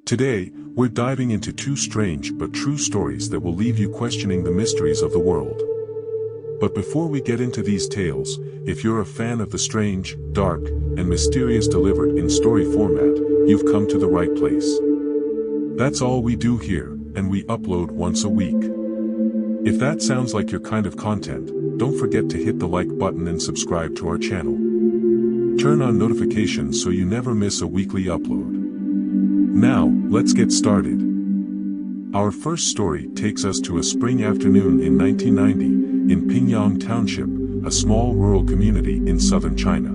Today, we're diving into two strange but true stories that will leave you questioning the mysteries of the world. But before we get into these tales, if you're a fan of the strange, dark, and mysterious delivered in story format, you've come to the right place. That's all we do here, and we upload once a week. If that sounds like your kind of content, don't forget to hit the like button and subscribe to our channel. Turn on notifications so you never miss a weekly upload. Now, let's get started. Our first story takes us to a spring afternoon in 1990, in Pingyang Township, a small rural community in southern China.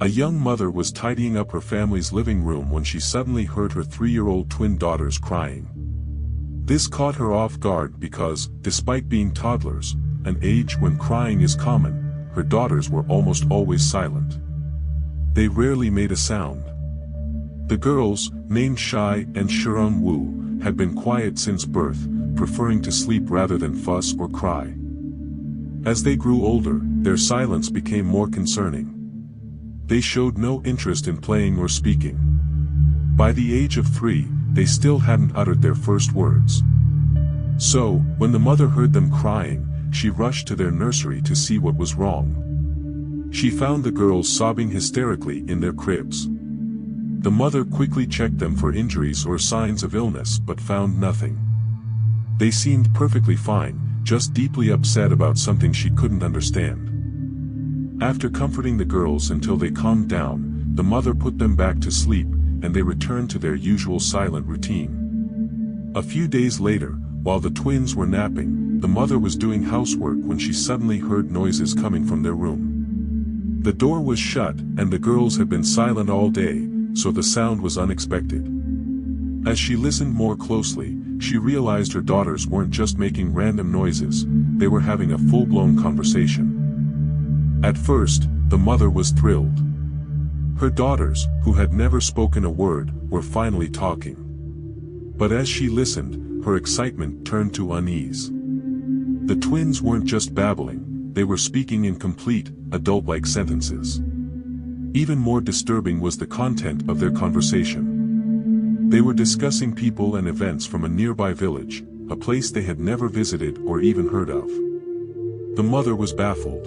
A young mother was tidying up her family's living room when she suddenly heard her 3-year-old twin daughters crying. This caught her off guard because, despite being toddlers, an age when crying is common, her daughters were almost always silent. They rarely made a sound. The girls, named Shai and Shirong Wu, had been quiet since birth, preferring to sleep rather than fuss or cry. As they grew older, their silence became more concerning. They showed no interest in playing or speaking. By the age of 3, they still hadn't uttered their first words. So, when the mother heard them crying, she rushed to their nursery to see what was wrong. She found the girls sobbing hysterically in their cribs. The mother quickly checked them for injuries or signs of illness but found nothing. They seemed perfectly fine, just deeply upset about something she couldn't understand. After comforting the girls until they calmed down, the mother put them back to sleep, and they returned to their usual silent routine. A few days later, while the twins were napping, the mother was doing housework when she suddenly heard noises coming from their room. The door was shut, and the girls had been silent all day, so the sound was unexpected. As she listened more closely, she realized her daughters weren't just making random noises, they were having a full-blown conversation. At first, the mother was thrilled. Her daughters, who had never spoken a word, were finally talking. But as she listened, her excitement turned to unease. The twins weren't just babbling, they were speaking in complete, adult-like sentences. Even more disturbing was the content of their conversation. They were discussing people and events from a nearby village, a place they had never visited or even heard of. The mother was baffled.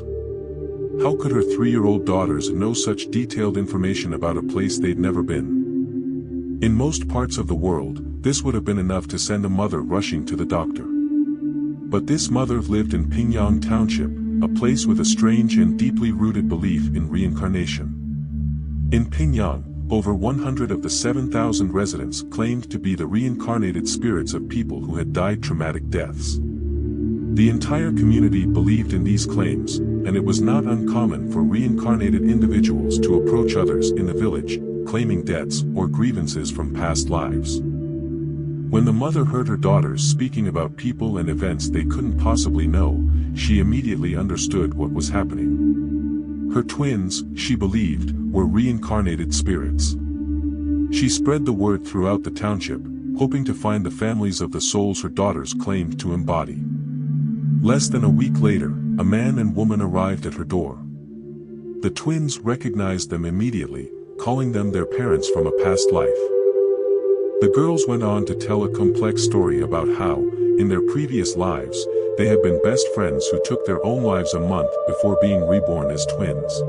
How could her 3-year-old daughters know such detailed information about a place they'd never been? In most parts of the world, this would have been enough to send a mother rushing to the doctor. But this mother lived in Pingyang Township, a place with a strange and deeply rooted belief in reincarnation. In Pingyang, over 100 of the 7,000 residents claimed to be the reincarnated spirits of people who had died traumatic deaths. The entire community believed in these claims, and it was not uncommon for reincarnated individuals to approach others in the village, claiming debts or grievances from past lives. When the mother heard her daughters speaking about people and events they couldn't possibly know, she immediately understood what was happening. Her twins, she believed, were reincarnated spirits. She spread the word throughout the township, hoping to find the families of the souls her daughters claimed to embody. Less than a week later, a man and woman arrived at her door. The twins recognized them immediately, calling them their parents from a past life. The girls went on to tell a complex story about how, in their previous lives, they had been best friends who took their own lives a month before being reborn as twins.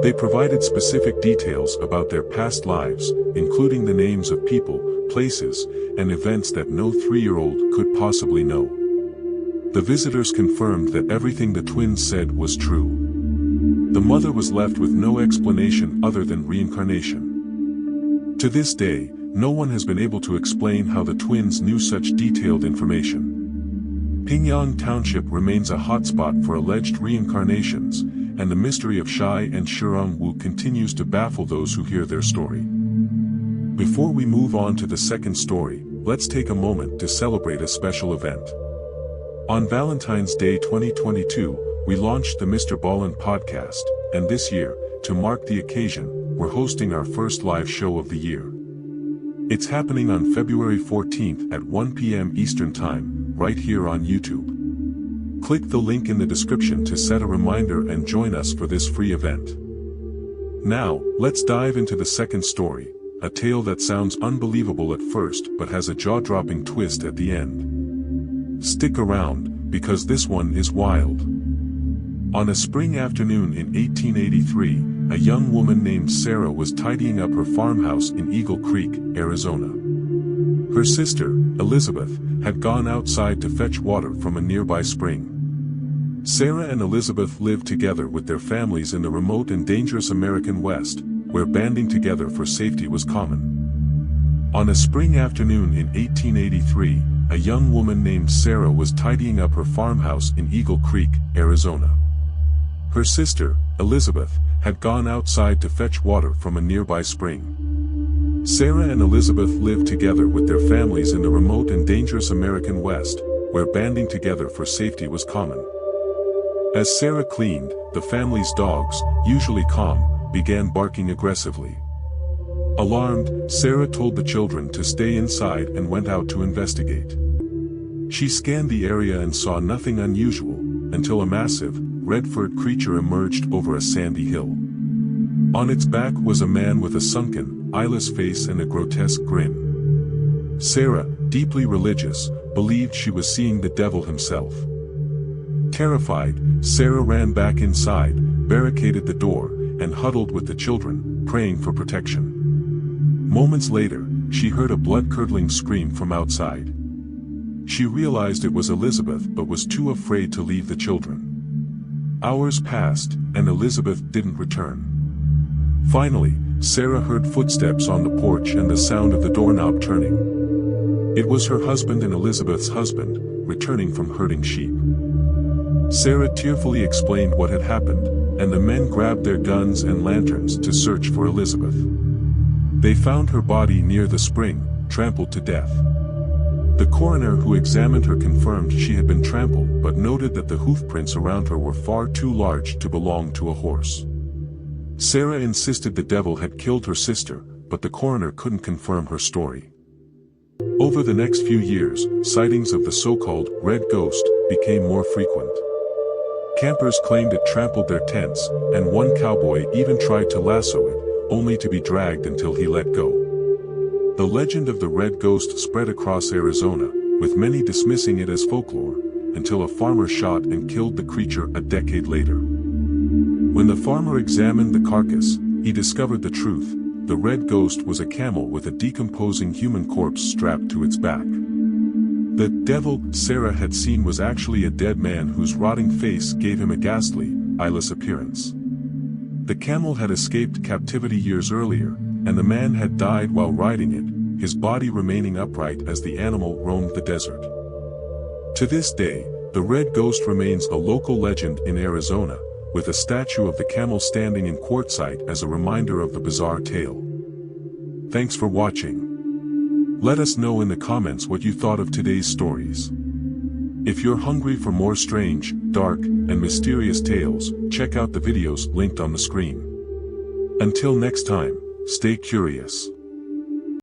They provided specific details about their past lives, including the names of people, places, and events that no 3-year-old could possibly know. The visitors confirmed that everything the twins said was true. The mother was left with no explanation other than reincarnation. To this day, no one has been able to explain how the twins knew such detailed information. Pingyang Township remains a hotspot for alleged reincarnations, and the mystery of Shai and Shirong Wu continues to baffle those who hear their story. Before we move on to the second story, let's take a moment to celebrate a special event. On Valentine's Day 2022, we launched the Mr. Ballin podcast, and this year, to mark the occasion, we're hosting our first live show of the year. It's happening on February 14th at 1 p.m. Eastern Time, right here on YouTube. Click the link in the description to set a reminder and join us for this free event. Now, let's dive into the second story, a tale that sounds unbelievable at first but has a jaw-dropping twist at the end. Stick around, because this one is wild. On a spring afternoon in 1883, a young woman named Sarah was tidying up her farmhouse in Eagle Creek, Arizona. Her sister, Elizabeth, had gone outside to fetch water from a nearby spring. Sarah and Elizabeth lived together with their families in the remote and dangerous American West, where banding together for safety was common. On a spring afternoon in 1883, a young woman named Sarah was tidying up her farmhouse in Eagle Creek, Arizona. Her sister, Elizabeth, had gone outside to fetch water from a nearby spring. Sarah and Elizabeth lived together with their families in the remote and dangerous American West, where banding together for safety was common. As Sarah cleaned, the family's dogs, usually calm, began barking aggressively. Alarmed, Sarah told the children to stay inside and went out to investigate. She scanned the area and saw nothing unusual, until a massive, red-furred creature emerged over a sandy hill. On its back was a man with a sunken, eyeless face and a grotesque grin. Sarah, deeply religious, believed she was seeing the devil himself. Terrified, Sarah ran back inside, barricaded the door, and huddled with the children, praying for protection. Moments later, she heard a blood-curdling scream from outside. She realized it was Elizabeth but was too afraid to leave the children. Hours passed, and Elizabeth didn't return. Finally, Sarah heard footsteps on the porch and the sound of the doorknob turning. It was her husband and Elizabeth's husband, returning from herding sheep. Sarah tearfully explained what had happened, and the men grabbed their guns and lanterns to search for Elizabeth. They found her body near the spring, trampled to death. The coroner who examined her confirmed she had been trampled but noted that the hoofprints around her were far too large to belong to a horse. Sarah insisted the devil had killed her sister, but the coroner couldn't confirm her story. Over the next few years, sightings of the so-called red ghost became more frequent. Campers claimed it trampled their tents, and one cowboy even tried to lasso it, only to be dragged until he let go. The legend of the red ghost spread across Arizona, with many dismissing it as folklore, until a farmer shot and killed the creature a decade later. When the farmer examined the carcass, he discovered the truth: the red ghost was a camel with a decomposing human corpse strapped to its back. The devil Sarah had seen was actually a dead man whose rotting face gave him a ghastly, eyeless appearance. The camel had escaped captivity years earlier, and the man had died while riding it, his body remaining upright as the animal roamed the desert. To this day, the red ghost remains a local legend in Arizona, with a statue of the camel standing in quartzsite as a reminder of the bizarre tale. Thanks for watching. Let us know in the comments what you thought of today's stories. If you're hungry for more strange, dark, and mysterious tales, check out the videos linked on the screen. Until next time, stay curious.